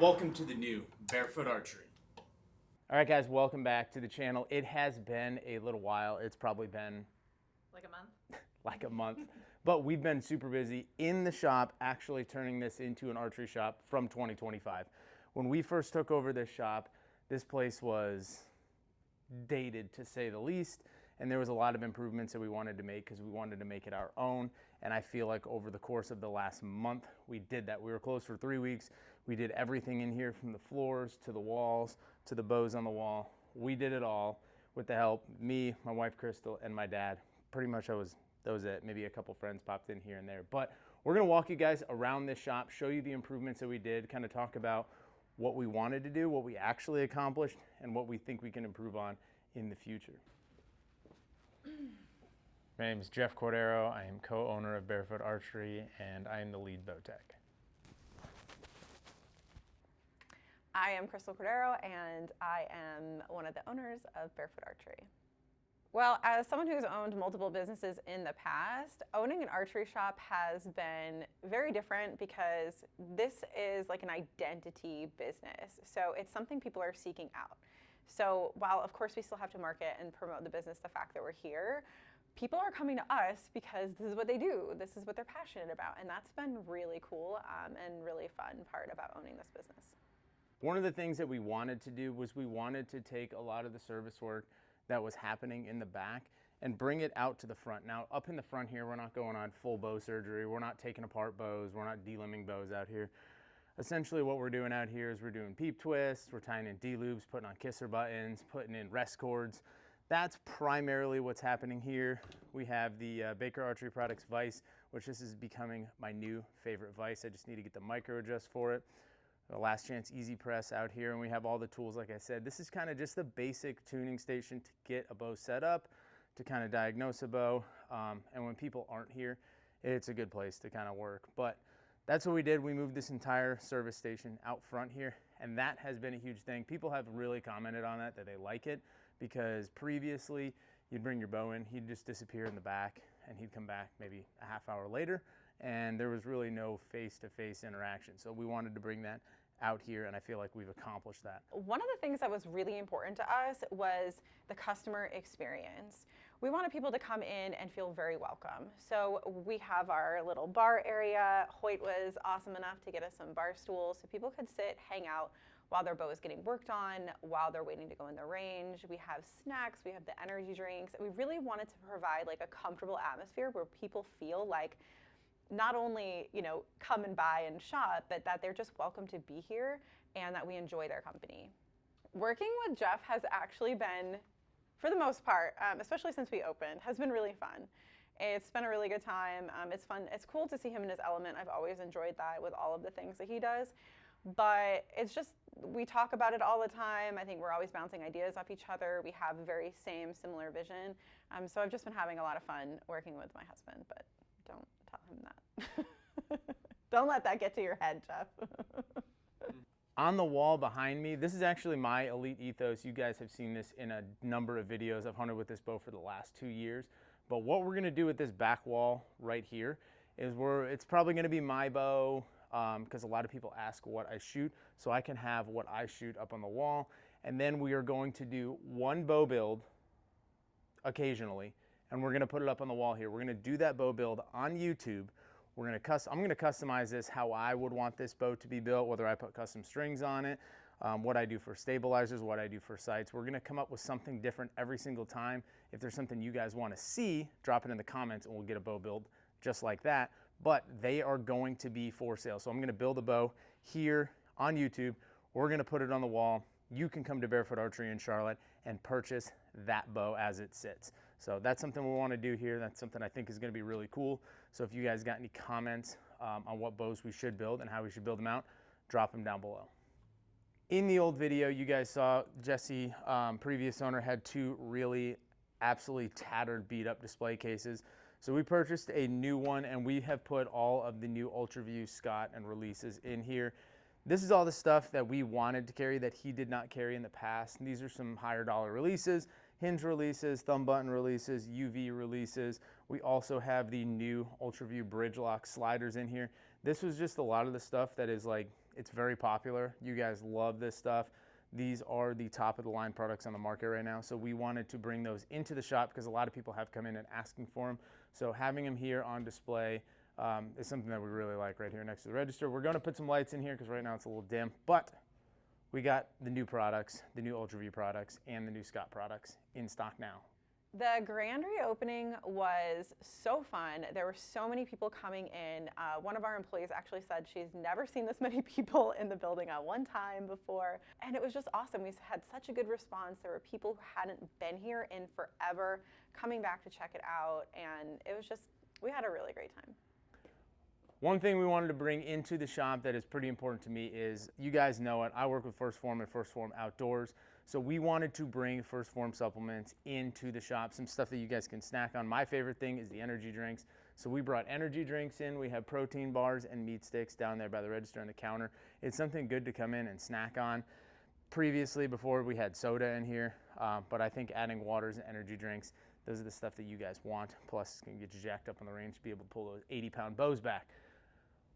Welcome to the new Barefoot Archery. All right, guys, welcome back to the channel. It has been a little while. It's probably been like a month. like a month, but we've been super busy in the shop, actually turning this into an archery shop from 2025. When we first took over this shop, this place was dated to say the least, and there was a lot of improvements that we wanted to make because we wanted to make it our own. And I feel like over the course of the last month, we did that. We were closed for 3 weeks. We did everything in here, from the floors to the walls to the bows on the wall. We did it all with the help, me, my wife Chrystal, and my dad. Pretty much that was it. Maybe a couple friends popped in here and there. But we're gonna walk you guys around this shop, show you the improvements that we did, kind of talk about what we wanted to do, what we actually accomplished, and what we think we can improve on in the future. My name is Jeff Cordero. I am co-owner of Barefoot Archery, and I am the lead bow tech. I am Chrystal Cordero, and I am one of the owners of Barefoot Archery. Well, as someone who's owned multiple businesses in the past, owning an archery shop has been very different because this is like an identity business. So it's something people are seeking out. So while of course we still have to market and promote the business, the fact that we're here, people are coming to us because this is what they do. This is what they're passionate about. And that's been really cool and really fun part about owning this business. One of the things that we wanted to do was we wanted to take a lot of the service work that was happening in the back and bring it out to the front. Now, up in the front here, we're not going on full bow surgery. We're not taking apart bows. We're not delimbing bows out here. Essentially what we're doing out here is we're doing peep twists, we're tying in D-loops, putting on kisser buttons, putting in rest cords. That's primarily what's happening here. We have the Baker Archery Products vise, which this is becoming my new favorite vise. I just need to get the micro adjust for it. The Last Chance Easy Press out here, and we have all the tools. Like I said, this is kind of just the basic tuning station to get a bow set up, to kind of diagnose a bow. And when people aren't here, it's a good place to kind of work. But that's what we did. We moved this entire service station out front here, and that has been a huge thing. People have really commented on that they like it, because previously you'd bring your bow in, he'd just disappear in the back, and he'd come back maybe a half hour later, and there was really no face-to-face interaction. So we wanted to bring that out here, and I feel like we've accomplished that. One of the things that was really important to us was the customer experience. We wanted people to come in and feel very welcome. So we have our little bar area. Hoyt was awesome enough to get us some bar stools so people could sit, hang out while their bow is getting worked on, while they're waiting to go in the range. We have snacks, we have the energy drinks. We really wanted to provide like a comfortable atmosphere where people feel like not only, come and buy and shop, but that they're just welcome to be here and that we enjoy their company. Working with Jeff has actually been, for the most part, especially since we opened, has been really fun. It's been a really good time. It's fun. It's cool to see him in his element. I've always enjoyed that with all of the things that he does. But it's just, we talk about it all the time. I think we're always bouncing ideas off each other. We have a very similar vision. So I've just been having a lot of fun working with my husband, but don't tell him that. Don't let that get to your head, Jeff. On the wall behind me, this is actually my Elite Ethos. You guys have seen this in a number of videos. I've hunted with this bow for the last 2 years. But what we're gonna do with this back wall right here is it's probably gonna be my bow, because a lot of people ask what I shoot, so I can have what I shoot up on the wall. And then we are going to do one bow build occasionally, and we're gonna put it up on the wall here. We're gonna do that bow build on YouTube. I'm gonna customize this how I would want this bow to be built, whether I put custom strings on it, what I do for stabilizers, what I do for sights. We're gonna come up with something different every single time. If there's something you guys wanna see, drop it in the comments and we'll get a bow build just like that. But they are going to be for sale. So I'm gonna build a bow here on YouTube. We're gonna put it on the wall. You can come to Barefoot Archery in Charlotte and purchase that bow as it sits. So that's something we want to do here. That's something I think is going to be really cool. So if you guys got any comments on what bows we should build and how we should build them out, drop them down below. In the old video, you guys saw Jesse, previous owner, had 2 really absolutely tattered, beat up display cases. So we purchased a new one, and we have put all of the new UltraView Scott and releases in here. This is all the stuff that we wanted to carry that he did not carry in the past. And these are some higher dollar releases, hinge releases, thumb button releases, UV releases. We also have the new UltraView bridge lock sliders in here. This was just a lot of the stuff that is like It's very popular. You guys love this stuff. These are the top of the line products on the market right now. So we wanted to bring those into the shop because a lot of people have come in and asking for them. So having them here on display is something that we really like right here next to the register. We're going to put some lights in here because right now it's a little dim, but we got the new products, the new UltraView products, and the new Scott products in stock now. The grand reopening was so fun. There were so many people coming in. One of our employees actually said she's never seen this many people in the building at one time before. And it was just awesome. We had such a good response. There were people who hadn't been here in forever coming back to check it out. And it was just, we had a really great time. One thing we wanted to bring into the shop that is pretty important to me is, you guys know it, I work with First Form and First Form Outdoors. So we wanted to bring First Form supplements into the shop, some stuff that you guys can snack on. My favorite thing is the energy drinks. So we brought energy drinks in. We have protein bars and meat sticks down there by the register on the counter. It's something good to come in and snack on. Previously, before, we had soda in here, but I think adding waters and energy drinks, those are the stuff that you guys want. Plus, it's gonna get you jacked up on the range to be able to pull those 80-pound bows back.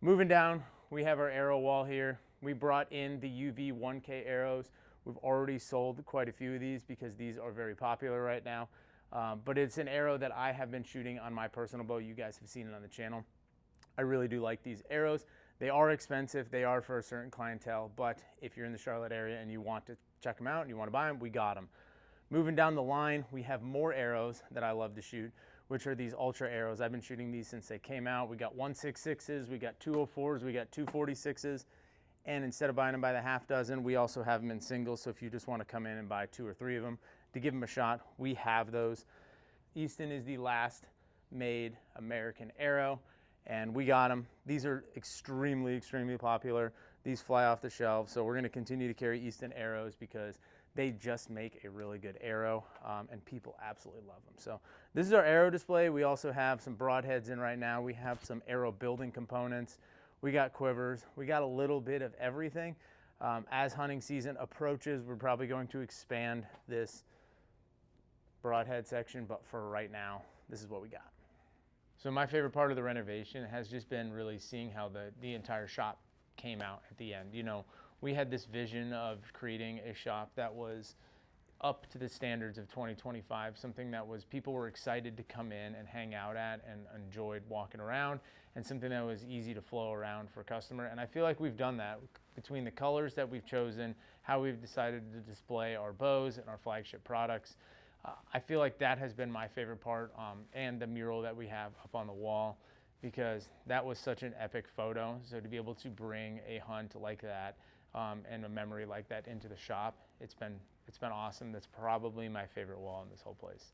Moving down, we have our arrow wall here. We brought in the UV 1K arrows. We've already sold quite a few of these because these are very popular right now. But it's an arrow that I have been shooting on my personal bow. You guys have seen it on the channel. I really do like these arrows. They are expensive. They are for a certain clientele. But if you're in the Charlotte area and you want to check them out and you want to buy them, we got them. Moving down the line, we have more arrows that I love to shoot, which are these ultra arrows. I've been shooting these since they came out. We got 166s, we got 204s, we got 246s. And instead of buying them by the half dozen, we also have them in singles. So if you just want to come in and buy 2 or 3 of them to give them a shot, we have those. Easton is the last made American arrow, and we got them. These are extremely, extremely popular. These fly off the shelves. So we're going to continue to carry Easton arrows because they just make a really good arrow, and people absolutely love them. So this is our arrow display. We also have some broadheads in right now. We have some arrow building components. We got quivers. We got a little bit of everything. As hunting season approaches, we're probably going to expand this broadhead section, but for right now, this is what we got. So my favorite part of the renovation has just been really seeing how the entire shop came out at the end. You know, we had this vision of creating a shop that was up to the standards of 2025, something that was people were excited to come in and hang out at and enjoyed walking around, and something that was easy to flow around for a customer. And I feel like we've done that between the colors that we've chosen, how we've decided to display our bows and our flagship products. I feel like that has been my favorite part, and the mural that we have up on the wall, because that was such an epic photo. So to be able to bring a hunt like that and a memory like that into the shop, it's been awesome. That's probably my favorite wall in this whole place.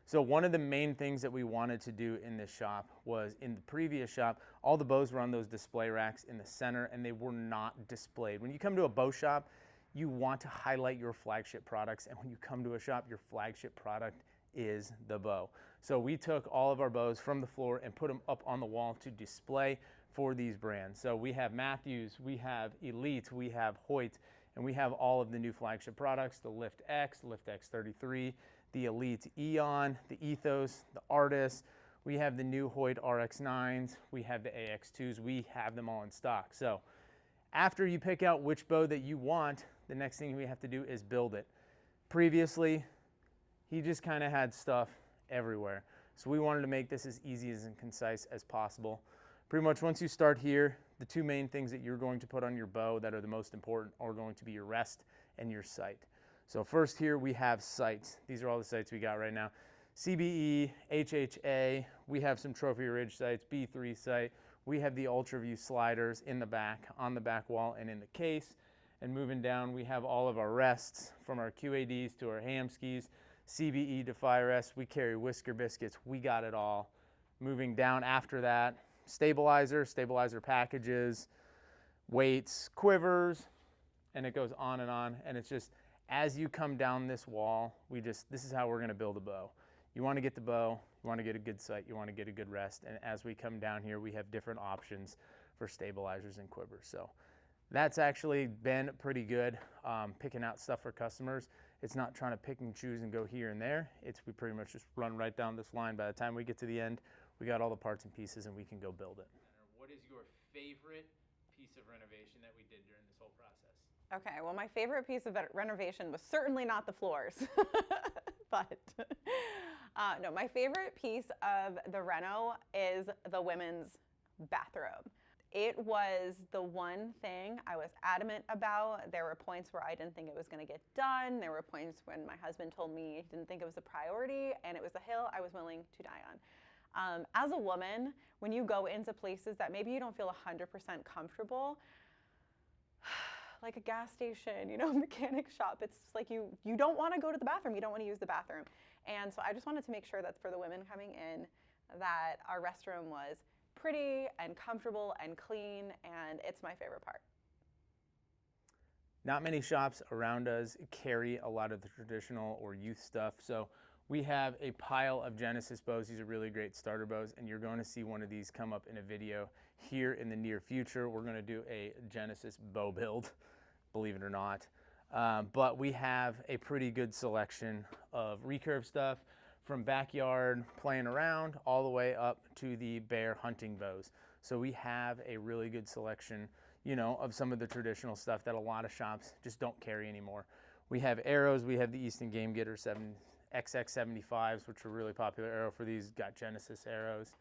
So one of the main things that we wanted to do in this shop was, in the previous shop, all the bows were on those display racks in the center and they were not displayed. When you come to a bow shop, you want to highlight your flagship products, and when you come to a shop, your flagship product is the bow. So we took all of our bows from the floor and put them up on the wall to display for these brands. So we have Matthews, we have Elite, we have Hoyt, and we have all of the new flagship products, the Lift X, Lift X33, the Elite Eon, the Ethos, the Artis. We have the new Hoyt RX9s. We have the AX2s. We have them all in stock. So after you pick out which bow that you want, the next thing we have to do is build it. Previously, he just kind of had stuff everywhere. So we wanted to make this as easy and concise as possible. Pretty much once you start here, the 2 main things that you're going to put on your bow that are the most important are going to be your rest and your sight. So first here we have sights. These are all the sights we got right now. CBE, HHA, we have some Trophy Ridge sights, B3 sight. We have the UltraView sliders in the back, on the back wall and in the case. And moving down, we have all of our rests, from our QADs to our ham skis, CBE to fire rests. We carry Whisker Biscuits. We got it all. Moving down after that, stabilizer packages, weights, quivers, and it goes on. And it's just, as you come down this wall, this is how we're gonna build a bow. You wanna get the bow, you wanna get a good sight, you wanna get a good rest, and as we come down here, we have different options for stabilizers and quivers. So that's actually been pretty good, picking out stuff for customers. It's not trying to pick and choose and go here and there. We pretty much just run right down this line. By the time we get to the end, we got all the parts and pieces and we can go build it. What is your favorite piece of renovation that we did during this whole process? Okay, well, my favorite piece of renovation was certainly not the floors, but no, my favorite piece of the reno is the women's bathroom. It was the one thing I was adamant about. There were points where I didn't think it was going to get done. There were points when my husband told me he didn't think it was a priority, and it was a hill I was willing to die on. As a woman, when you go into places that maybe you don't feel 100% comfortable, like a gas station, you know, mechanic shop, it's just like you don't want to go to the bathroom. You don't want to use the bathroom. And so I just wanted to make sure that for the women coming in, that our restroom was pretty and comfortable and clean, and it's my favorite part. Not many shops around us carry a lot of the traditional or youth stuff, so we have a pile of Genesis bows. These are really great starter bows, and you're going to see one of these come up in a video here in the near future. We're going to do a Genesis bow build, believe it or not. But we have a pretty good selection of recurve stuff, from backyard playing around all the way up to the bear hunting bows. So we have a really good selection, you know, of some of the traditional stuff that a lot of shops just don't carry anymore. We have arrows. We have the Easton Game Getter XX75s, which are really popular arrow for these. Got Genesis arrows,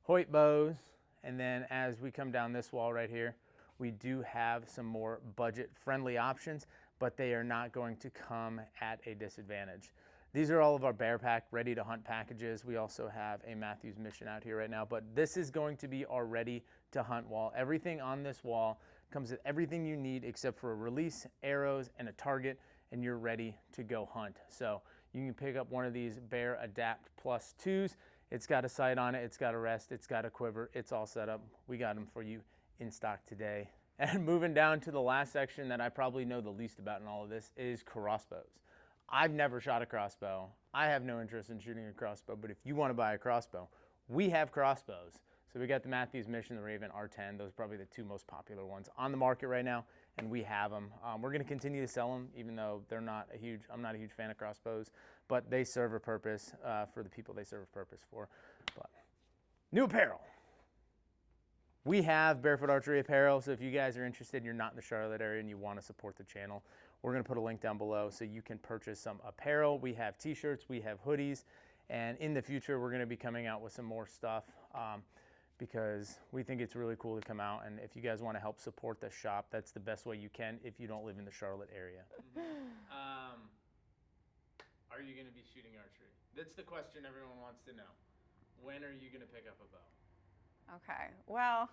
Hoyt bows, and then as we come down this wall right here, we do have some more budget-friendly options, but they are not going to come at a disadvantage. These are all of our Bear Pack ready to hunt packages. We also have a Matthews Mission out here right now, but this is going to be our ready to hunt wall. Everything on this wall comes with everything you need except for a release, arrows, and a target, and you're ready to go hunt. So you can pick up one of these Bear Adapt Plus 2s. It's got a sight on it, it's got a rest, it's got a quiver, it's all set up. We got them for you in stock today. And moving down to the last section that I probably know the least about in all of this is crossbows. I've never shot a crossbow. I have no interest in shooting a crossbow, but if you want to buy a crossbow, we have crossbows. So we got the Matthews Mission, the Raven R10. Those are probably the two most popular ones on the market right now, and we have them. We're going to continue to sell them, even though I'm not a huge fan of crossbows, but they serve a purpose for the people they serve a purpose for. But new apparel. We have Barefoot Archery apparel, so if you guys are interested, you're not in the Charlotte area and you want to support the channel, we're going to put a link down below so you can purchase some apparel. We have t-shirts, we have hoodies, and in the future we're going to be coming out with some more stuff because we think it's really cool to come out, and if you guys want to help support the shop, that's the best way you can if you don't live in the Charlotte area. Are you going to be shooting archery? That's the question everyone wants to know. When are you going to pick up a bow? Okay, well,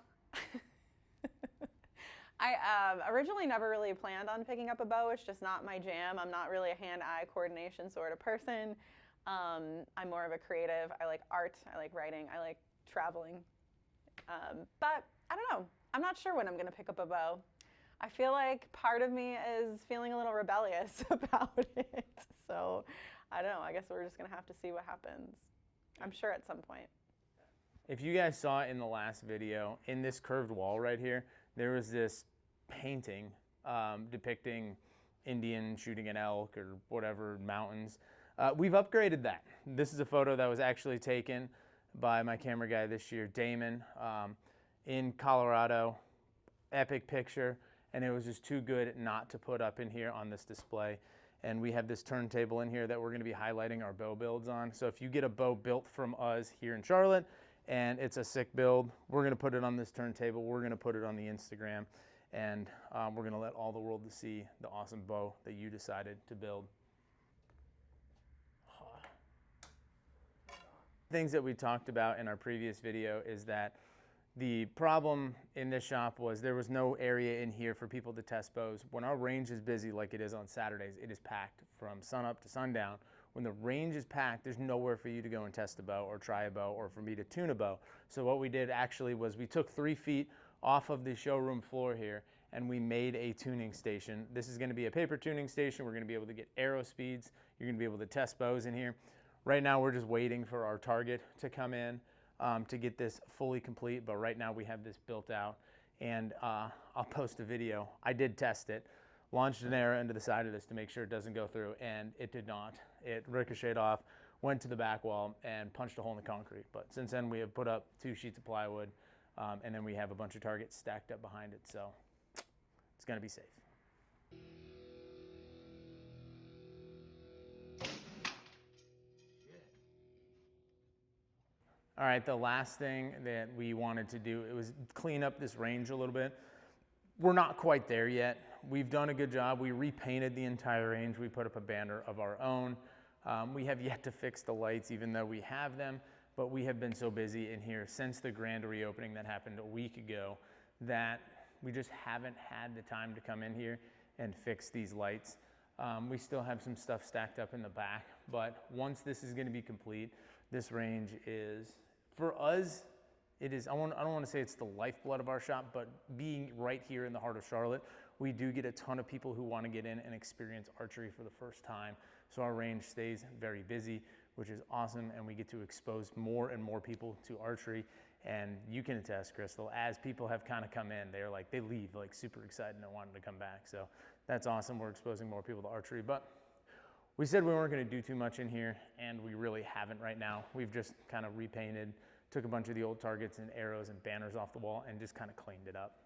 I originally never really planned on picking up a bow. It's just not my jam. I'm not really a hand-eye coordination sort of person. I'm more of a creative. I like art, I like writing, I like traveling. But I don't know. I'm not sure when I'm going to pick up a bow. I feel like part of me is feeling a little rebellious about it. So I don't know. I guess we're just going to have to see what happens. I'm sure at some point. If you guys saw in the last video, in this curved wall right here, there was this painting depicting Indian shooting an elk or whatever, mountains. We've upgraded that. This is a photo that was actually taken by my camera guy this year, Damon, in Colorado. Epic picture, and it was just too good not to put up in here on this display. And we have this turntable in here that we're going to be highlighting our bow builds on. So if you get a bow built from us here in Charlotte and it's a sick build, we're going to put it on this turntable. We're going to put it on the Instagram, and we're going to let all the world see the awesome bow that you decided to build. Things that we talked about in our previous video is that the problem in this shop was there was no area in here for people to test bows. When our range is busy like it is on Saturdays, it is packed from sunup to sundown. When the range is packed, there's nowhere for you to go and test a bow or try a bow or for me to tune a bow. So what we did actually was we took 3 feet off of the showroom floor here and we made a tuning station. This is going to be a paper tuning station. We're going to be able to get arrow speeds. You're going to be able to test bows in here. Right now we're just waiting for our target to come in to get this fully complete, but right now we have this built out, and I'll post a video. I did test it, launched an arrow into the side of this to make sure it doesn't go through, and it did not. It ricocheted off, went to the back wall, and punched a hole in the concrete. But since then we have put up 2 sheets of plywood, And then we have a bunch of targets stacked up behind it, so it's gonna be safe. All right, the last thing that we wanted to do, it was clean up this range a little bit. We're not quite there yet. We've done a good job. We repainted the entire range. We put up a banner of our own. We have yet to fix the lights, even though we have them, but we have been so busy in here since the grand reopening that happened a week ago that we just haven't had the time to come in here and fix these lights. We still have some stuff stacked up in the back, but once this is gonna be complete, this range is, for us, it is, I don't want to say it's the lifeblood of our shop, but being right here in the heart of Charlotte, we do get a ton of people who want to get in and experience archery for the first time. So our range stays very busy, which is awesome, and we get to expose more and more people to archery. And you can attest, Chrystal, as people have kind of come in, they leave like super excited and wanting to come back. So that's awesome. We're exposing more people to archery, but we said we weren't going to do too much in here, and we really haven't right now. We've just kind of repainted, took a bunch of the old targets and arrows and banners off the wall, and just kind of cleaned it up.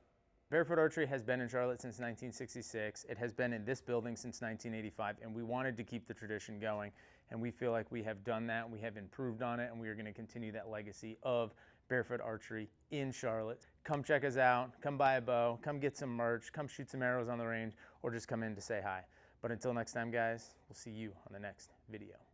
Barefoot Archery has been in Charlotte since 1966. It has been in this building since 1985, and we wanted to keep the tradition going, and we feel like we have done that. We have improved on it, and we are going to continue that legacy of Barefoot Archery in Charlotte. Come check us out. Come buy a bow. Come get some merch. Come shoot some arrows on the range, or just come in to say hi. But until next time, guys, we'll see you on the next video.